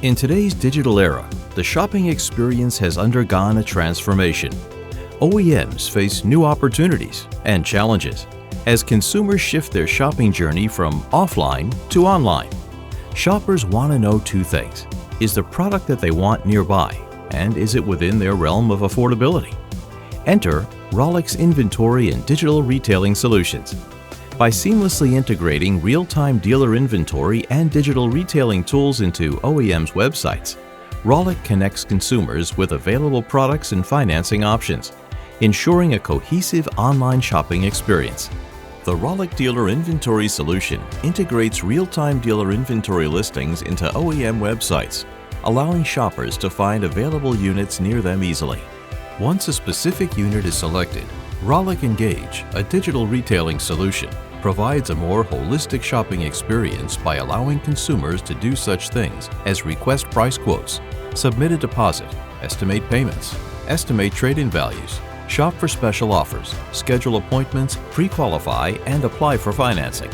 In today's digital era, the shopping experience has undergone a transformation. OEMs face new opportunities and challenges as consumers shift their shopping journey from offline to online. Shoppers want to know two things. Is the product that they want nearby, and is it within their realm of affordability? Enter Rollick's inventory and digital retailing solutions. By seamlessly integrating real-time dealer inventory and digital retailing tools into OEMs' websites, Rollick connects consumers with available products and financing options, ensuring a cohesive online shopping experience. The Rollick Dealer Inventory solution integrates real-time dealer inventory listings into OEM websites, allowing shoppers to find available units near them easily. Once a specific unit is selected, Rollick Engage, a digital retailing solution, provides a more holistic shopping experience by allowing consumers to do such things as request price quotes, submit a deposit, estimate payments, estimate trade-in values, shop for special offers, schedule appointments, pre-qualify, and apply for financing.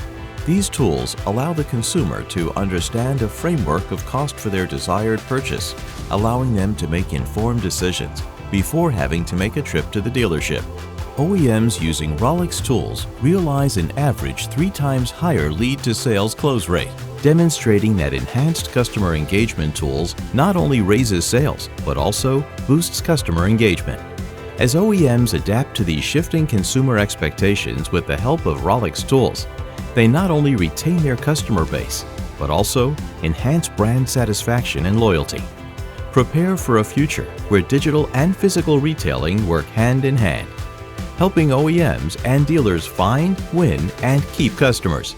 These tools allow the consumer to understand a framework of cost for their desired purchase, allowing them to make informed decisions before having to make a trip to the dealership. OEMs using Rollick's tools realize an average 3 times higher lead-to-sales close rate, demonstrating that enhanced customer engagement tools not only raises sales, but also boosts customer engagement. As OEMs adapt to these shifting consumer expectations with the help of Rollick's tools, they not only retain their customer base, but also enhance brand satisfaction and loyalty. Prepare for a future where digital and physical retailing work hand in hand, helping OEMs and dealers find, win, and keep customers.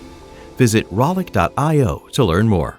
Visit Rollick.io to learn more.